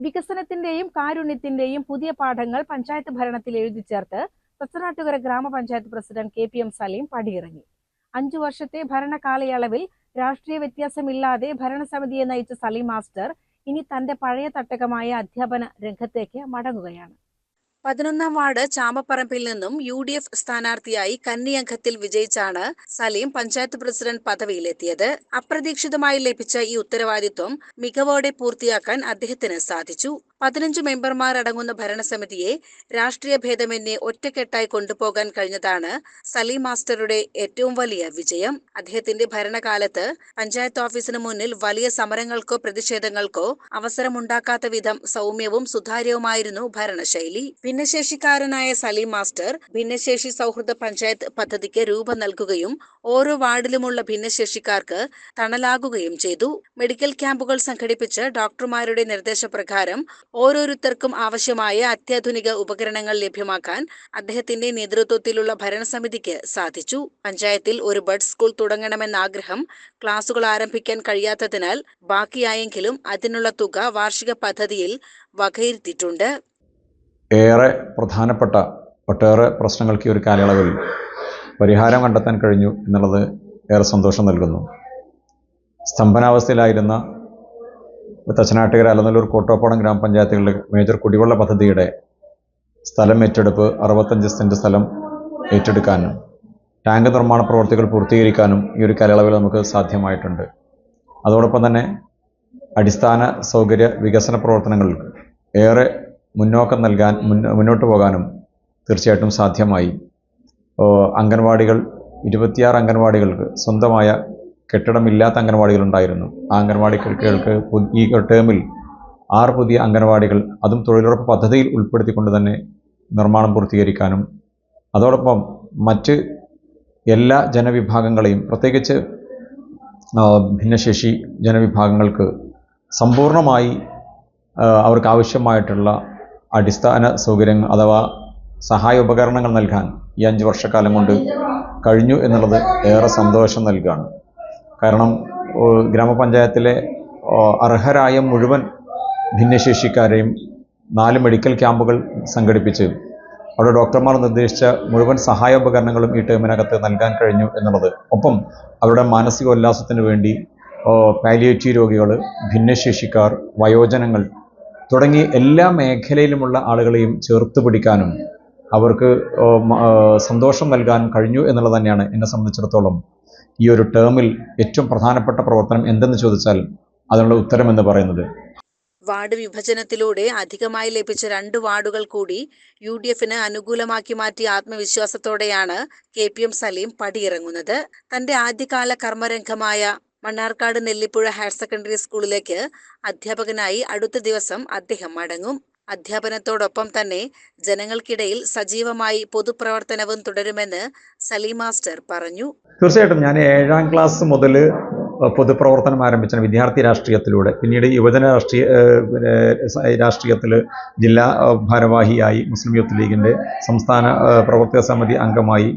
വികസനത്തിന്റെയും കാരുണ്യത്തിന്റെയും പുതിയ പാഠങ്ങൾ പഞ്ചായത്ത് ഭരണത്തിൽ എഴുതി ചേർത്ത് തച്ചനാട്ടുകര ഗ്രാമപഞ്ചായത്ത് പ്രസിഡന്റ് KPM സലീം പടിയിറങ്ങി. 5 വർഷത്തെ ഭരണകാലയളവിൽ രാഷ്ട്രീയ വ്യത്യാസമില്ലാതെ ഭരണസമിതിയെ നയിച്ച സലീം മാസ്റ്റർ ഇനി തന്റെ പഴയ തട്ടകമായ അധ്യാപന രംഗത്തേക്ക് മടങ്ങുകയാണ്. 11ാം വാർഡ് ചാമപ്പറമ്പിൽ നിന്നും UDF സ്ഥാനാർത്ഥിയായി കന്നിയംഗത്തിൽ വിജയിച്ചാണ് സലീം പഞ്ചായത്ത് പ്രസിഡന്റ് പദവിയിലെത്തിയത്. അപ്രതീക്ഷിതമായി ലഭിച്ച ഈ ഉത്തരവാദിത്വം മികവോടെ പൂർത്തിയാക്കാൻ അദ്ദേഹത്തിന് സാധിച്ചു. 15 മെമ്പർമാർ അടങ്ങുന്ന ഭരണസമിതിയെ രാഷ്ട്രീയ ഭേദമന്യേ ഒറ്റക്കെട്ടായി കൊണ്ടുപോകാൻ കഴിഞ്ഞതാണ് സലീം മാസ്റ്ററുടെ ഏറ്റവും വലിയ വിജയം. അദ്ദേഹത്തിന്റെ ഭരണകാലത്ത് പഞ്ചായത്ത് ഓഫീസിന് മുന്നിൽ വലിയ സമരങ്ങൾക്കോ പ്രതിഷേധങ്ങൾക്കോ അവസരമുണ്ടാക്കാത്ത വിധം സൗമ്യവും സുതാര്യവുമായിരുന്നു ഭരണശൈലി. ഭിന്നശേഷിക്കാരനായ സലീം മാസ്റ്റർ ഭിന്നശേഷി സൗഹൃദ പഞ്ചായത്ത് പദ്ധതിക്ക് രൂപം നൽകുകയും ഓരോ വാർഡിലുമുള്ള ഭിന്നശേഷിക്കാർക്ക് തണലാകുകയും ചെയ്തു. മെഡിക്കൽ ക്യാമ്പുകൾ സംഘടിപ്പിച്ച് ഡോക്ടർമാരുടെ നിർദ്ദേശപ്രകാരം ഓരോരുത്തർക്കും ആവശ്യമായ അത്യാധുനിക ഉപകരണങ്ങൾ ലഭ്യമാക്കാൻ അദ്ദേഹത്തിന്റെ നേതൃത്വത്തിലുള്ള ഭരണസമിതിക്ക് സാധിച്ചു. പഞ്ചായത്തിൽ ഒരു ബഡ് സ്കൂൾ തുടങ്ങണമെന്ന ആഗ്രഹം ക്ലാസുകൾ ആരംഭിക്കാൻ കഴിയാത്തതിനാൽ ബാക്കിയായെങ്കിലും അതിനുള്ള തുക വാർഷിക പദ്ധതിയിൽ വകയിരുത്തിയിട്ടുണ്ട്. ഏറെ പ്രധാനപ്പെട്ട ഒട്ടേറെ പ്രശ്നങ്ങൾക്ക് ഈ ഒരു കാലയളവിൽ പരിഹാരം കണ്ടെത്താൻ കഴിഞ്ഞു എന്നുള്ളത് ഏറെ സന്തോഷം നൽകുന്നു. സ്തംഭനാവസ്ഥയിലായിരുന്ന തച്ചനാട്ടുകര, അലനല്ലൂർ, കോട്ടോപ്പാടം ഗ്രാമപഞ്ചായത്തുകളിലെ മേജർ കുടിവെള്ള പദ്ധതിയുടെ സ്ഥലം ഏറ്റെടുപ്പ് 65 സെന്റ് സ്ഥലം ഏറ്റെടുക്കാനും ടാങ്ക് നിർമ്മാണ പ്രവർത്തികൾ പൂർത്തീകരിക്കാനും ഈ ഒരു കാലയളവിൽ നമുക്ക് സാധ്യമായിട്ടുണ്ട്. അതോടൊപ്പം തന്നെ അടിസ്ഥാന സൗകര്യ വികസന പ്രവർത്തനങ്ങൾക്ക് ഏറെ മുന്നോക്കം നൽകാൻ മുന്നോട്ട് പോകാനും തീർച്ചയായിട്ടും സാധ്യമായി. അംഗൻവാടികൾ 26 അംഗൻവാടികൾക്ക് സ്വന്തമായ കെട്ടിടമില്ലാത്ത അംഗൻവാടികളുണ്ടായിരുന്നു. ആ അംഗൻവാടികൾക്ക് ഈ ടേമിൽ 6 പുതിയ അംഗൻവാടികൾ, അതും തൊഴിലുറപ്പ് പദ്ധതിയിൽ ഉൾപ്പെടുത്തിക്കൊണ്ട് തന്നെ നിർമ്മാണം പൂർത്തീകരിക്കാനും അതോടൊപ്പം മറ്റ് എല്ലാ ജനവിഭാഗങ്ങളെയും, പ്രത്യേകിച്ച് ഭിന്നശേഷി ജനവിഭാഗങ്ങൾക്ക് സമ്പൂർണ്ണമായി അവർക്ക് ആവശ്യമായിട്ടുള്ള അടിസ്ഥാന സൗകര്യങ്ങൾ അഥവാ സഹായ ഉപകരണങ്ങൾ നൽകാൻ ഈ 5 വർഷക്കാലം കൊണ്ട് കഴിഞ്ഞു എന്നുള്ളത് ഏറെ സന്തോഷം നൽകുകയാണ്. കാരണം ഗ്രാമപഞ്ചായത്തിലെ അർഹരായ മുഴുവൻ ഭിന്നശേഷിക്കാരെയും 4 മെഡിക്കൽ ക്യാമ്പുകൾ സംഘടിപ്പിച്ച് അവിടെ ഡോക്ടർമാർ നിർദ്ദേശിച്ച മുഴുവൻ സഹായോപകരണങ്ങളും ഈ ടേമിനകത്ത് നൽകാൻ കഴിഞ്ഞു എന്നുള്ളത്, ഒപ്പം അവരുടെ മാനസികോല്ലാസത്തിന് വേണ്ടി പാലിയേറ്റീവ് രോഗികൾ, ഭിന്നശേഷിക്കാർ, വയോജനങ്ങൾ തുടങ്ങി എല്ലാ മേഖലയിലുമുള്ള ആളുകളെയും ചേർത്ത് പിടിക്കാനും അവർക്ക് സന്തോഷം നൽകാനും കഴിഞ്ഞു എന്നുള്ളത് തന്നെയാണ് എന്നെ സംബന്ധിച്ചിടത്തോളം ഈ ഒരു ടേമിൽ ഏറ്റവും പ്രധാനപ്പെട്ട പ്രവർത്തനം എന്തെന്ന് ചോദിച്ചാൽ അതിനുള്ള ഉത്തരമെന്ന് പറയുന്നത്. വാർഡ് വിഭജനത്തിലൂടെ അധികമായി ലഭിച്ച 2 വാർഡുകൾ കൂടി UDFന് അനുകൂലമാക്കി മാറ്റിയ ആത്മവിശ്വാസത്തോടെയാണ് KPM സലീം പടിയിറങ്ങുന്നത്. തന്റെ ആദ്യകാല കർമ്മരംഗമായ മണ്ണാർക്കാട് നെല്ലിപ്പുഴ ഹയർ സെക്കൻഡറി സ്കൂളിലേക്ക് അധ്യാപകനായി അടുത്ത ദിവസം അദ്ദേഹം മടങ്ങും. അധ്യാപനത്തോടൊപ്പം തന്നെ ജനങ്ങൾക്കിടയിൽ സജീവമായി പൊതുപ്രവർത്തനവും തുടരുമെന്ന് സലീം മാസ്റ്റർ പറഞ്ഞു. തീർച്ചയായിട്ടും ഞാൻ 7ാം ക്ലാസ് മുതൽ പൊതുപ്രവർത്തനം ആരംഭിച്ച വിദ്യാർത്ഥി രാഷ്ട്രീയത്തിലൂടെ പിന്നീട് യുവജന രാഷ്ട്രീയത്തിൽ ജില്ലാ ഭാരവാഹിയായി, മുസ്ലിം യൂത്ത് ലീഗിൻ്റെ സംസ്ഥാന പ്രവർത്തക സമിതി അംഗമായി,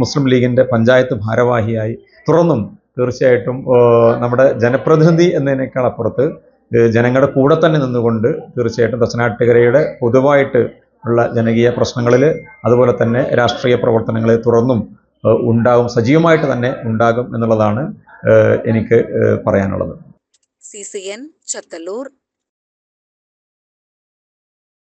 മുസ്ലിം ലീഗിൻ്റെ പഞ്ചായത്ത് ഭാരവാഹിയായി, തുടർന്നും തീർച്ചയായിട്ടും നമ്മുടെ ജനപ്രതിനിധി എന്നതിനേക്കാൾ അപ്പുറത്ത് ജനങ്ങളുടെ കൂടെ തന്നെ നിന്നുകൊണ്ട് തീർച്ചയായിട്ടും തച്ചനാട്ടുകരയുടെ പൊതുവായിട്ട് ഉള്ള ജനകീയ പ്രശ്നങ്ങളിൽ അതുപോലെ തന്നെ രാഷ്ട്രീയ പ്രവർത്തനങ്ങളിൽ തുറന്നും ഉണ്ടാകും, സജീവമായിട്ട് തന്നെ ഉണ്ടാകും എന്നുള്ളതാണ് എനിക്ക് പറയാനുള്ളത്. CCN ചത്തല്ലൂർ.